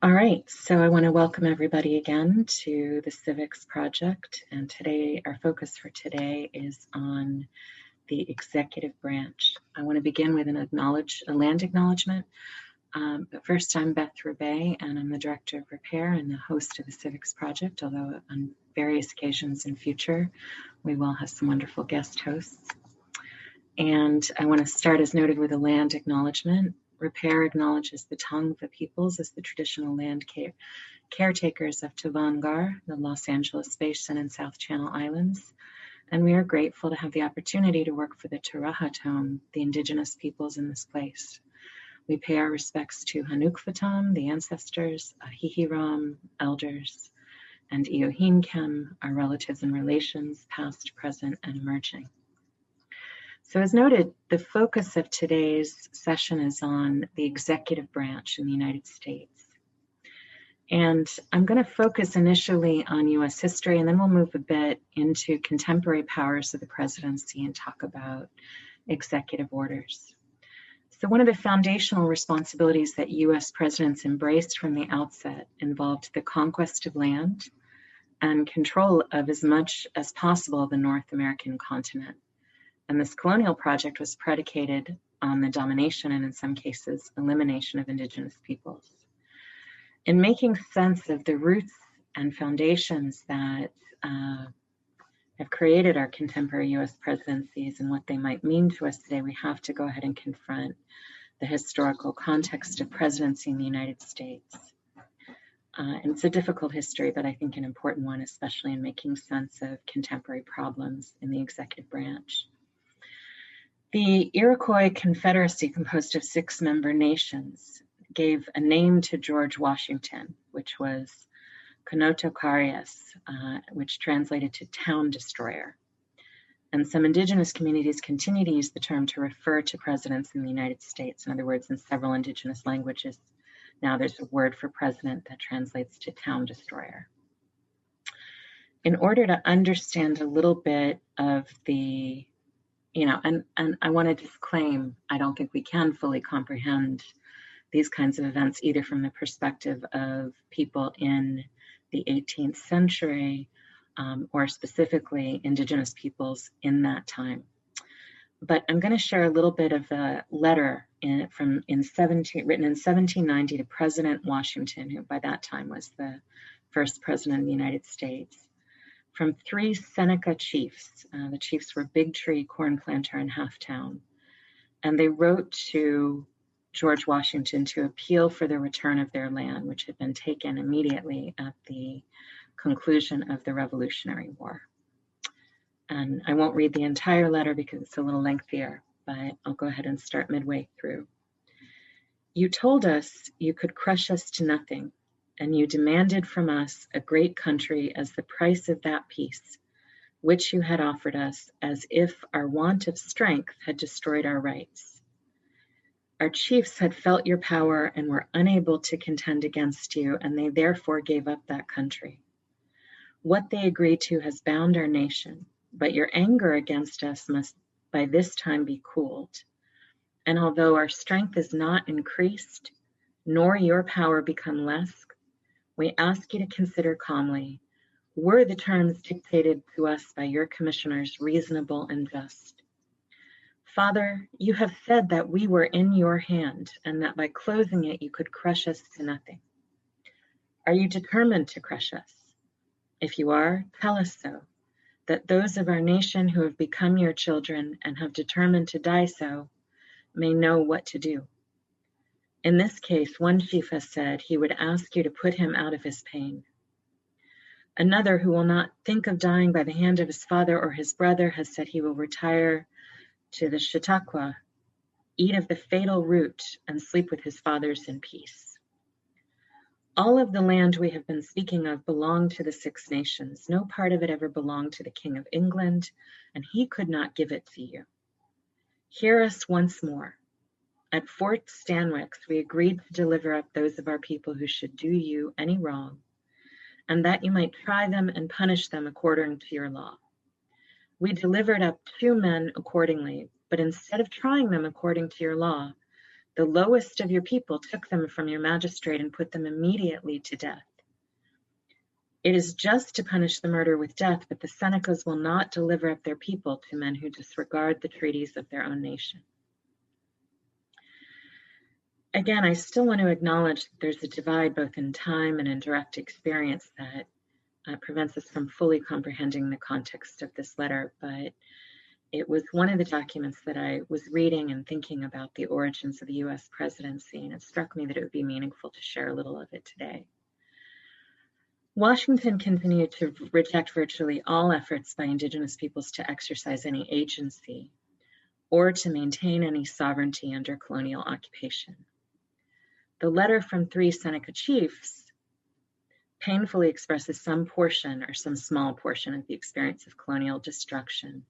All right, so I want to welcome everybody again to the Civics Project, and today our focus for today is on the executive branch. I want to begin with a land acknowledgement. But first, I'm Beth Rebay, and I'm the Director of Repair and the host of the Civics Project, although on various occasions in future, we will have some wonderful guest hosts. And I want to start, as noted, with a land acknowledgement. Repair acknowledges the Tongva peoples as the traditional land caretakers of Tuvangar, the Los Angeles Basin and South Channel Islands, and we are grateful to have the opportunity to work for the Tarahatom, the indigenous peoples in this place. We pay our respects to Hanukvatam, the ancestors, Ahihiram, elders, and Iohinkem, our relatives and relations, past, present, and emerging. So as noted, the focus of today's session is on the executive branch in the United States. And I'm going to focus initially on US history, and then we'll move a bit into contemporary powers of the presidency and talk about executive orders. So one of the foundational responsibilities that US presidents embraced from the outset involved the conquest of land and control of as much as possible the North American continent. And this colonial project was predicated on the domination and, in some cases, elimination of indigenous peoples. In making sense of the roots and foundations that have created our contemporary US presidencies and what they might mean to us today, we have to go ahead and confront the historical context of presidency in the United States. And it's a difficult history, but I think an important one, especially in making sense of contemporary problems in the executive branch. The Iroquois Confederacy, composed of 6 member nations, gave a name to George Washington, which was Conotocarias, which translated to town destroyer. And some indigenous communities continue to use the term to refer to presidents in the United States. In other words, in several indigenous languages, now there's a word for president that translates to town destroyer. In order to understand a little bit of the and I want to disclaim, I don't think we can fully comprehend these kinds of events either from the perspective of people in the 18th century or specifically indigenous peoples in that time. But I'm going to share a little bit of the letter written in 1790 to President Washington, who by that time was the first president of the United States, from 3 Seneca chiefs. The chiefs were Big Tree, Corn Planter, and Halftown. And they wrote to George Washington to appeal for the return of their land, which had been taken immediately at the conclusion of the Revolutionary War. And I won't read the entire letter because it's a little lengthier, but I'll go ahead and start midway through. You told us you could crush us to nothing, and you demanded from us a great country as the price of that peace, which you had offered us as if our want of strength had destroyed our rights. Our chiefs had felt your power and were unable to contend against you, and they therefore gave up that country. What they agreed to has bound our nation, but your anger against us must by this time be cooled. And although our strength is not increased, nor your power become less, we ask you to consider calmly, were the terms dictated to us by your commissioners reasonable and just? Father, you have said that we were in your hand and that by closing it you could crush us to nothing. Are you determined to crush us? If you are, tell us so, that those of our nation who have become your children and have determined to die so may know what to do. In this case, one chief has said he would ask you to put him out of his pain. Another, who will not think of dying by the hand of his father or his brother, has said he will retire to the Chautauqua, eat of the fatal root, and sleep with his fathers in peace. All of the land we have been speaking of belonged to the 6 nations. No part of it ever belonged to the King of England, and he could not give it to you. Hear us once more. At Fort Stanwix, we agreed to deliver up those of our people who should do you any wrong, and that you might try them and punish them according to your law. We delivered up 2 men accordingly, but instead of trying them according to your law, The lowest of your people took them from your magistrate and put them immediately to death. It is just to punish the murder with death, but the Senecas will not deliver up their people to men who disregard the treaties of their own nation. Again, I still want to acknowledge that there's a divide both in time and in direct experience that prevents us from fully comprehending the context of this letter, but it was one of the documents that I was reading and thinking about the origins of the US presidency, and it struck me that it would be meaningful to share a little of it today. Washington continued to reject virtually all efforts by Indigenous peoples to exercise any agency or to maintain any sovereignty under colonial occupation. The letter from 3 Seneca chiefs painfully expresses some portion or some small portion of the experience of colonial destruction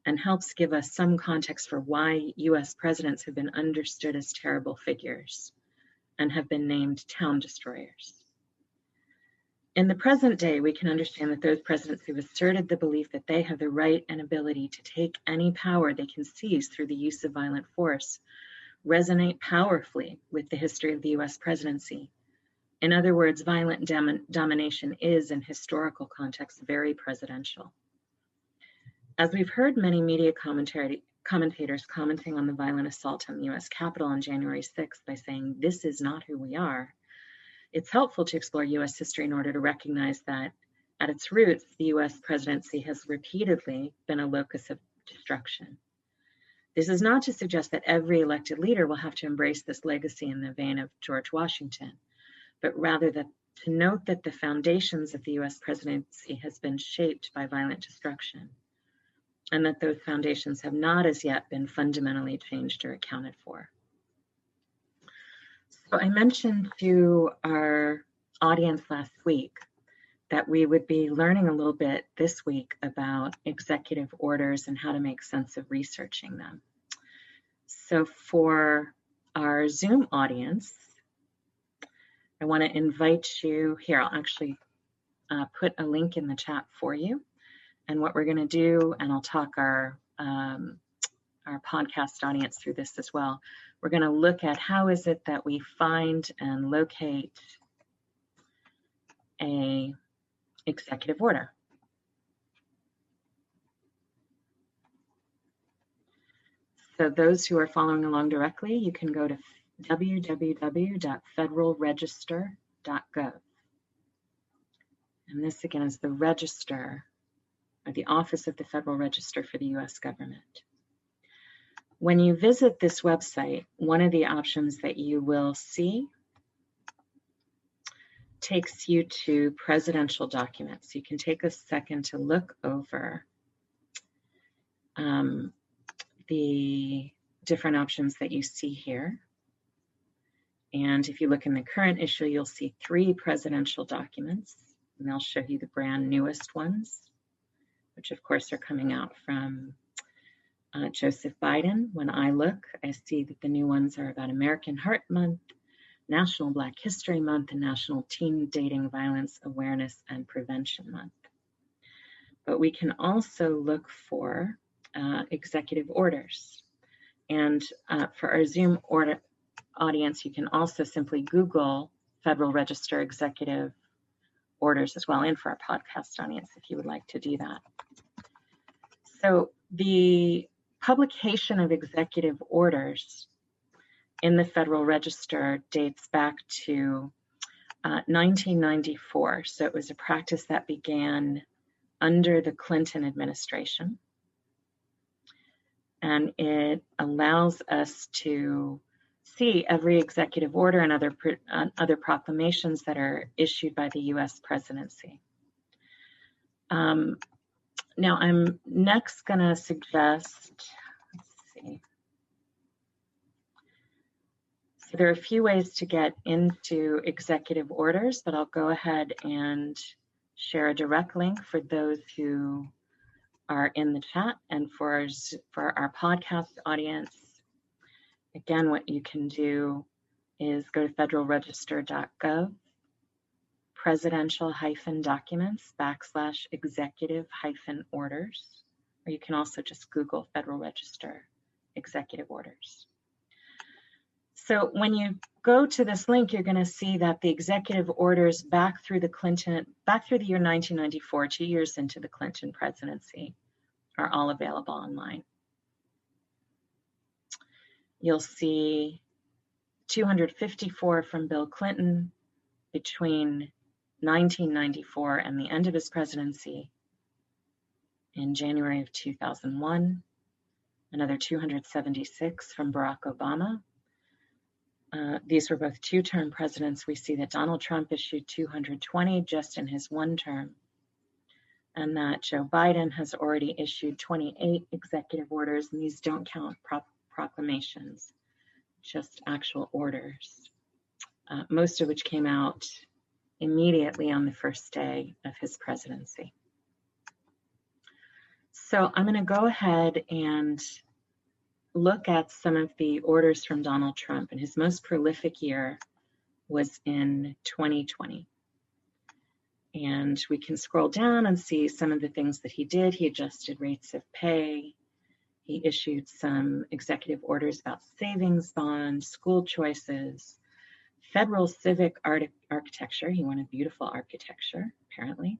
and helps give us some context for why US presidents have been understood as terrible figures and have been named town destroyers. In the present day, we can understand that those presidents who've asserted the belief that they have the right and ability to take any power they can seize through the use of violent force resonate powerfully with the history of the US presidency. In other words, violent domination is, in historical context, very presidential. As we've heard many media commentators commenting on the violent assault on the US Capitol on January 6th by saying, "This is not who we are," it's helpful to explore US history in order to recognize that at its roots, the US presidency has repeatedly been a locus of destruction. This is not to suggest that every elected leader will have to embrace this legacy in the vein of George Washington, but rather that to note that the foundations of the US presidency has been shaped by violent destruction, and that those foundations have not as yet been fundamentally changed or accounted for. So I mentioned to our audience last week that we would be learning a little bit this week about executive orders and how to make sense of researching them. So for our Zoom audience, I want to invite you here. I'll actually put a link in the chat for you. And what we're going to do, and I'll talk our podcast audience through this as well. We're going to look at how is it that we find and locate a executive order. So those who are following along directly, you can go to www.federalregister.gov. And this again is the register, or the Office of the Federal Register for the US government. When you visit this website, one of the options that you will see takes you to presidential documents. You can take a second to look over the different options that you see here. And if you look in the current issue, you'll see 3 presidential documents, and they'll show you the brand newest ones, which of course are coming out from Joseph Biden. When I look, I see that the new ones are about American Heart Month, National Black History Month, and National Teen Dating Violence Awareness and Prevention Month. But we can also look for executive orders. And for our Zoom audience, you can also simply Google Federal Register executive orders as well, and for our podcast audience, if you would like to do that. So the publication of executive orders in the Federal Register dates back to 1994. So it was a practice that began under the Clinton administration. And it allows us to see every executive order and other proclamations that are issued by the US presidency. Now I'm next going to suggest, let's see. So there are a few ways to get into executive orders, but I'll go ahead and share a direct link for those who are in the chat, and for our podcast audience. Again, what you can do is go to federalregister.gov, presidential-documents/executive-orders, or you can also just Google Federal Register executive orders. So when you go to this link, you're going to see that the executive orders back through the year 1994, 2 years into the Clinton presidency, are all available online. You'll see 254 from Bill Clinton between 1994 and the end of his presidency in January of 2001, another 276 from Barack Obama. These were both two-term presidents. We see that Donald Trump issued 220 just in his one term, and that Joe Biden has already issued 28 executive orders, and these don't count proclamations, just actual orders, most of which came out immediately on the first day of his presidency. So I'm going to go ahead and look at some of the orders from Donald Trump, and his most prolific year was in 2020. And we can scroll down and see some of the things that he did. He adjusted rates of pay. He issued some executive orders about savings bonds, school choices, federal civic architecture. He wanted beautiful architecture, apparently.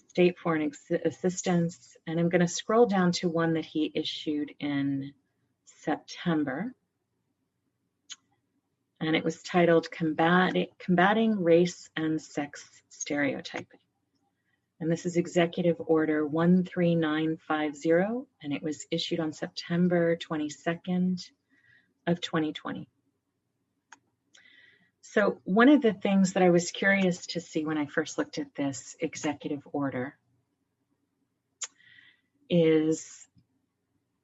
State foreign assistance, and I'm going to scroll down to one that he issued in September, and it was titled Combating Race and Sex Stereotyping. And this is Executive Order 13950, and it was issued on September 22nd of 2020. So one of the things that I was curious to see when I first looked at this executive order is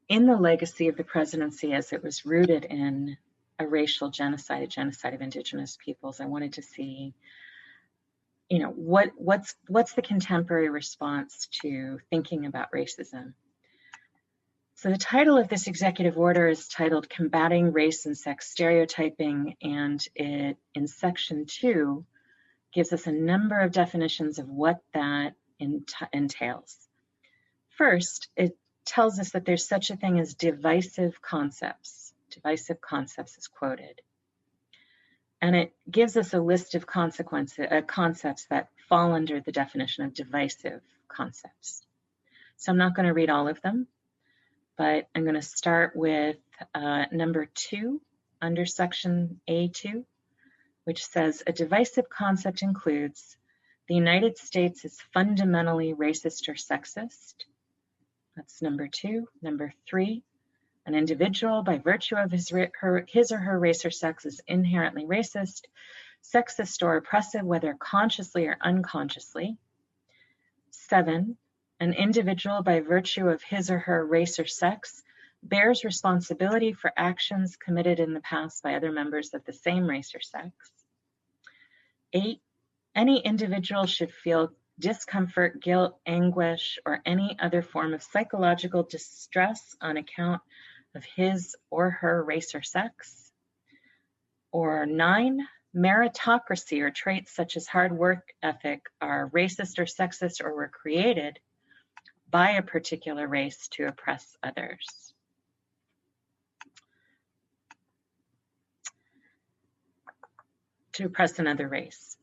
in the legacy of the presidency as it was rooted in a racial genocide, a genocide of indigenous peoples. I wanted to see, you know, what's the contemporary response to thinking about racism. So the title of this executive order is titled Combating Race and Sex Stereotyping, and it, in section 2, gives us a number of definitions of what that entails. First, it tells us that there's such a thing as divisive concepts. Divisive concepts is quoted. And it gives us a list of concepts that fall under the definition of divisive concepts. So I'm not going to read all of them, but I'm going to start with number 2 under section A2, which says a divisive concept includes the United States is fundamentally racist or sexist. That's number 2. Number 3, an individual by virtue of his or her race or sex is inherently racist, sexist, or oppressive, whether consciously or unconsciously. 7, an individual by virtue of his or her race or sex bears responsibility for actions committed in the past by other members of the same race or sex. 8, any individual should feel discomfort, guilt, anguish, or any other form of psychological distress on account of his or her race or sex. Or 9, meritocracy or traits such as hard work ethic are racist or sexist or were created by a particular race to oppress others. To oppress another race.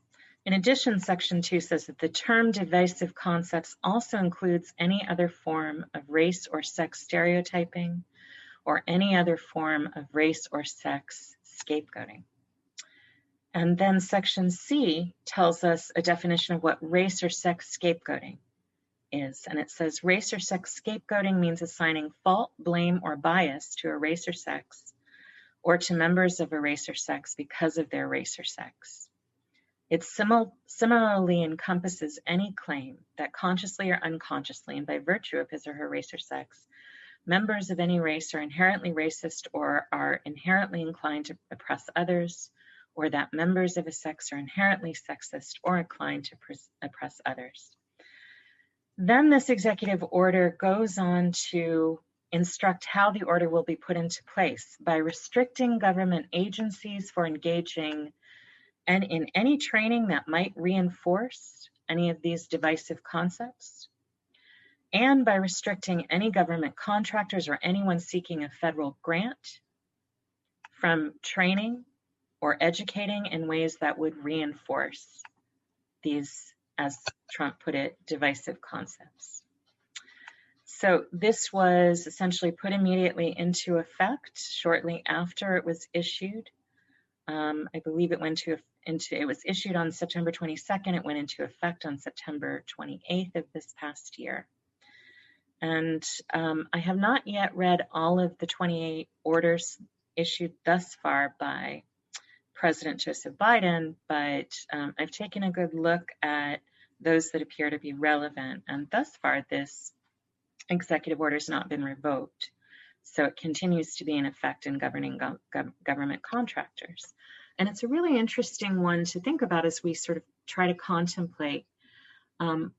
In addition, section 2 says that the term divisive concepts also includes any other form of race or sex stereotyping or any other form of race or sex scapegoating. And then section C tells us a definition of what race or sex scapegoating is. And it says race or sex scapegoating means assigning fault, blame, or bias to a race or sex or to members of a race or sex because of their race or sex. It similarly encompasses any claim that consciously or unconsciously and by virtue of his or her race or sex, members of any race are inherently racist or are inherently inclined to oppress others, or that members of a sex are inherently sexist or inclined to oppress others. Then this executive order goes on to instruct how the order will be put into place by restricting government agencies for engaging and in any training that might reinforce any of these divisive concepts, and by restricting any government contractors or anyone seeking a federal grant from training or educating in ways that would reinforce these, as Trump put it, divisive concepts. So this was essentially put immediately into effect shortly after it was issued. I believe it was issued on September 22nd. It went into effect on September 28th of this past year. And I have not yet read all of the 28 orders issued thus far by President Joseph Biden, but I've taken a good look at those that appear to be relevant. And thus far, this executive order has not been revoked. So it continues to be in effect in governing government contractors. And it's a really interesting one to think about as we sort of try to contemplate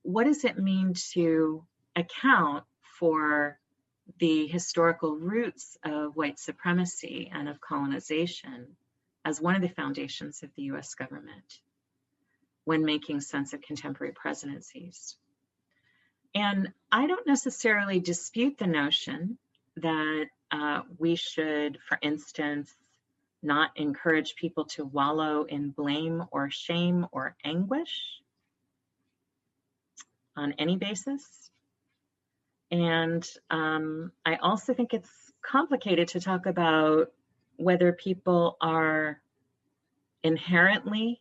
what does it mean to account for the historical roots of white supremacy and of colonization as one of the foundations of the US government when making sense of contemporary presidencies. And I don't necessarily dispute the notion that we should, for instance, not encourage people to wallow in blame or shame or anguish on any basis. And I also think it's complicated to talk about whether people are inherently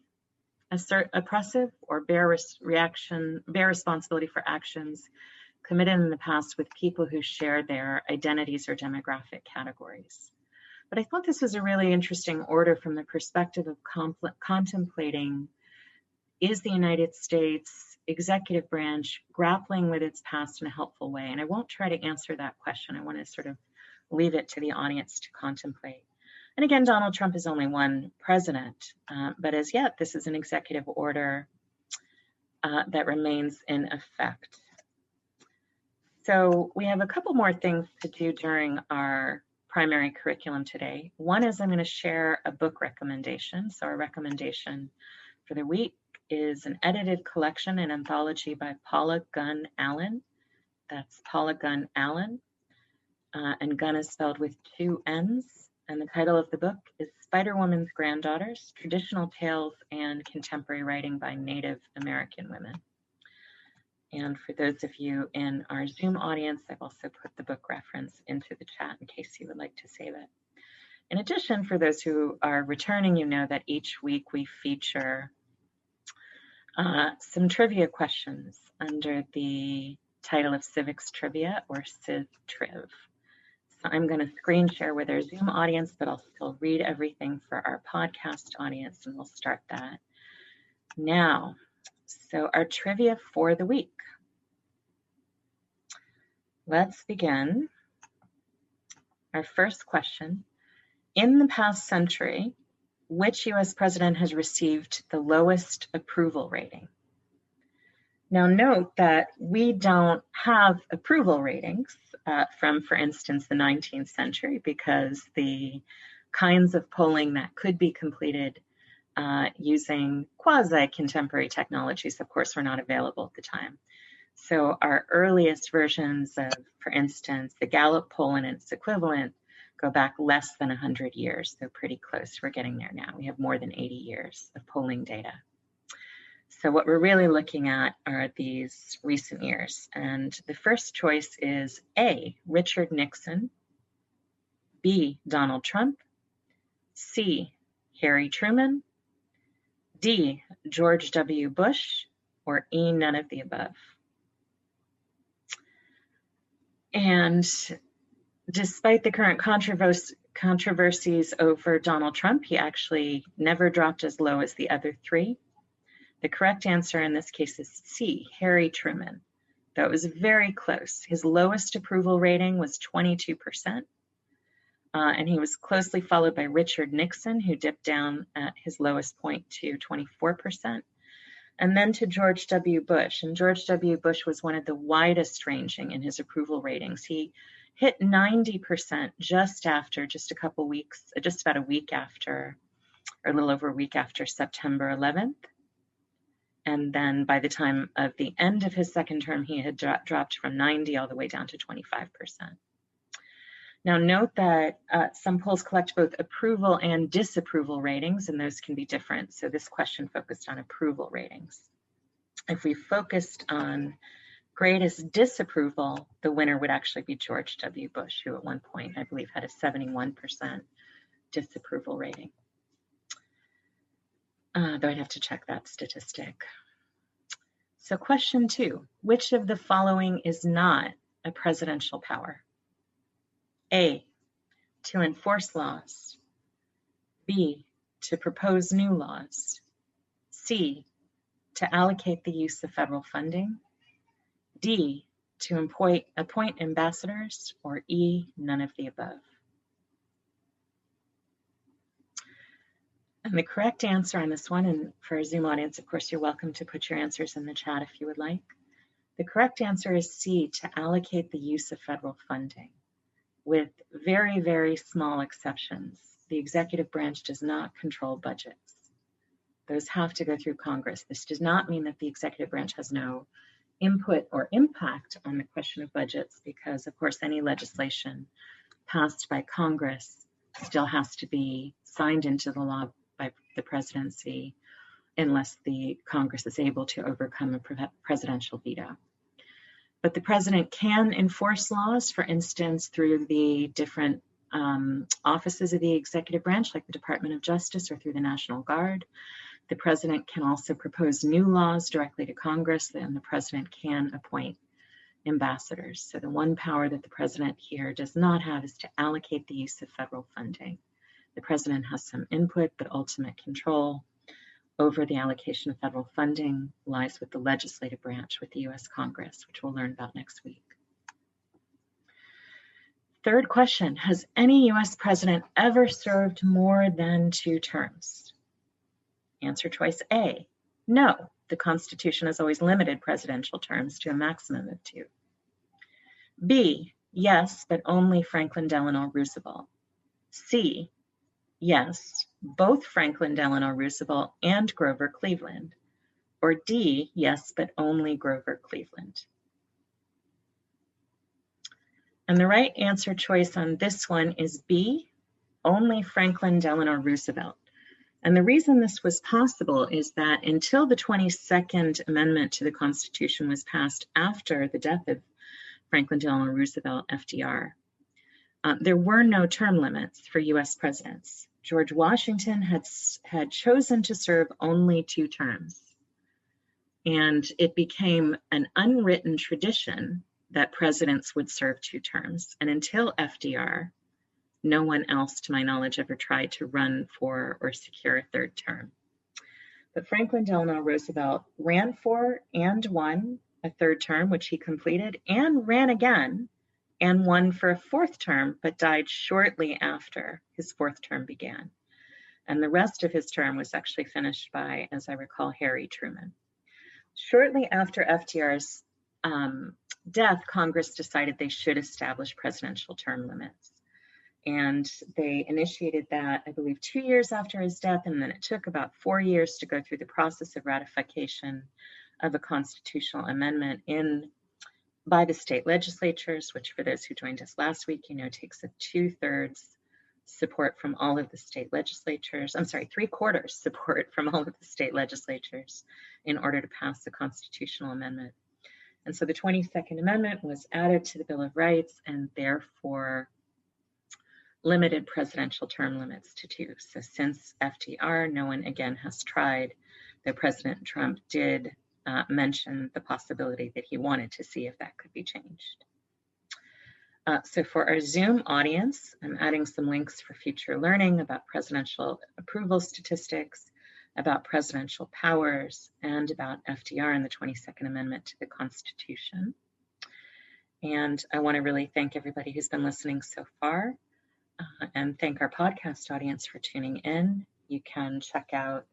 oppressive or bear responsibility for actions committed in the past with people who share their identities or demographic categories. But I thought this was a really interesting order from the perspective of contemplating, is the United States executive branch grappling with its past in a helpful way? And I won't try to answer that question. I want to sort of leave it to the audience to contemplate. And again, Donald Trump is only one president, but as yet, this is an executive order that remains in effect. So we have a couple more things to do during our primary curriculum today. One is I'm going to share a book recommendation. So our recommendation for the week is an edited collection, an anthology by Paula Gunn Allen. That's Paula Gunn Allen, and Gunn is spelled with 2 N's. And the title of the book is Spider-Woman's Granddaughters, Traditional Tales and Contemporary Writing by Native American Women. And for those of you in our Zoom audience, I've also put the book reference into the chat in case you would like to save it. In addition, for those who are returning, you know that each week we feature some trivia questions under the title of Civics Trivia, or Civ Triv. So I'm going to screen share with our Zoom audience, but I'll still read everything for our podcast audience, and we'll start that now. So our trivia for the week. Let's begin. Our first question: in the past century, which US president has received the lowest approval rating? Now note that we don't have approval ratings from, for instance, the 19th century, because the kinds of polling that could be completed using quasi-contemporary technologies, of course, were not available at the time. So our earliest versions of, for instance, the Gallup poll and its equivalent go back less than 100 years. They're pretty close. We're getting there now. We have more than 80 years of polling data. So what we're really looking at are these recent years. And the first choice is A, Richard Nixon, B, Donald Trump, C, Harry Truman, D, George W. Bush, or E, none of the above. And despite the current controversies over Donald Trump, he actually never dropped as low as the other 3. The correct answer in this case is C, Harry Truman. Though it was very close. His lowest approval rating was 22%. And he was closely followed by Richard Nixon, who dipped down at his lowest point to 24%. And then to George W. Bush. And George W. Bush was one of the widest ranging in his approval ratings. He hit 90% just about a week after, or a little over a week after September 11th. And then by the time of the end of his second term, he had dropped from 90 all the way down to 25%. Now note that some polls collect both approval and disapproval ratings, and those can be different. So this question focused on approval ratings. If we focused on greatest disapproval, the winner would actually be George W. Bush, who at one point, I believe, had a 71% disapproval rating. Though I'd have to check that statistic. So question 2, which of the following is not a presidential power? A, to enforce laws. B, to propose new laws. C, to allocate the use of federal funding. D, to appoint ambassadors. Or E, none of the above. And the correct answer on this one, and for our Zoom audience, of course, you're welcome to put your answers in the chat if you would like. The correct answer is C, to allocate the use of federal funding. With very, very small exceptions, the executive branch does not control budgets. Those have to go through Congress. This does not mean that the executive branch has no input or impact on the question of budgets, because, of course, any legislation passed by Congress still has to be signed into the law by the presidency unless the Congress is able to overcome a presidential veto. But the president can enforce laws, for instance, through the different offices of the executive branch, like the Department of Justice, or through the National Guard. The president can also propose new laws directly to Congress, and the president can appoint ambassadors. So the one power that the president here does not have is to allocate the use of federal funding. The president has some input, but ultimate control over the allocation of federal funding lies with the legislative branch, with the U.S. Congress, which we'll learn about next week. Third question, has any U.S. president ever served more than 2 terms? Answer choice A, no. The Constitution has always limited presidential terms to a maximum of 2. B, yes, but only Franklin Delano Roosevelt. C, yes, both Franklin Delano Roosevelt and Grover Cleveland. Or D, yes, but only Grover Cleveland. And the right answer choice on this one is B, only Franklin Delano Roosevelt. And the reason this was possible is that until the 22nd Amendment to the Constitution was passed after the death of Franklin Delano Roosevelt, FDR, there were no term limits for U.S. presidents. George Washington had chosen to serve only 2 terms. And it became an unwritten tradition that presidents would serve 2 terms. And until FDR, no one else, to my knowledge, ever tried to run for or secure a 3rd term. But Franklin Delano Roosevelt ran for and won a 3rd term, which he completed, and ran again and won for a 4th term, but died shortly after his 4th term began. And the rest of his term was actually finished by, as I recall, Harry Truman. Shortly after FDR's death, Congress decided they should establish presidential term limits. And they initiated that, I believe, 2 years after his death, and then it took about 4 years to go through the process of ratification of a constitutional amendment by the state legislatures, which for those who joined us last week, takes a 2/3 support from all of the state legislatures. I'm sorry, 3/4 support from all of the state legislatures in order to pass the constitutional amendment. And so the 22nd Amendment was added to the Bill of Rights and therefore limited presidential term limits to 2. So since FDR, no one again has tried, though President Trump did mention the possibility that he wanted to see if that could be changed. So for our Zoom audience, I'm adding some links for future learning about presidential approval statistics, about presidential powers, and about FDR and the 22nd Amendment to the Constitution. And I want to really thank everybody who's been listening so far, and thank our podcast audience for tuning in. You can check out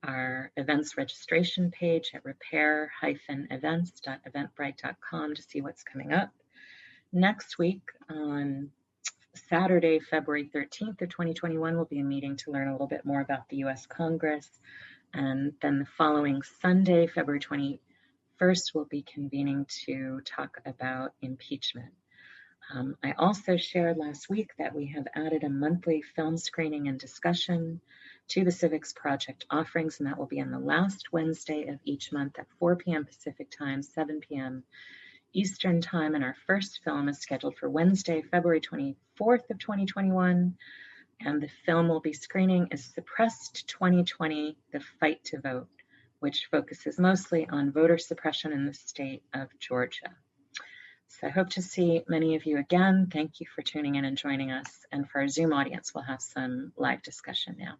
our events registration page at repair-events.eventbrite.com to see what's coming up. Next week, on Saturday, February 13th of 2021, we'll be meeting to learn a little bit more about the U.S. Congress. And then the following Sunday, February 21st, we'll be convening to talk about impeachment. I also shared last week that we have added a monthly film screening and discussion to the Civics Project offerings, and that will be on the last Wednesday of each month at 4 p.m. Pacific Time, 7 p.m. Eastern Time, and our first film is scheduled for Wednesday, February 24th of 2021, and the film we'll be screening is Suppressed 2020, The Fight to Vote, which focuses mostly on voter suppression in the state of Georgia. So I hope to see many of you again. Thank you for tuning in and joining us. And for our Zoom audience, we'll have some live discussion now.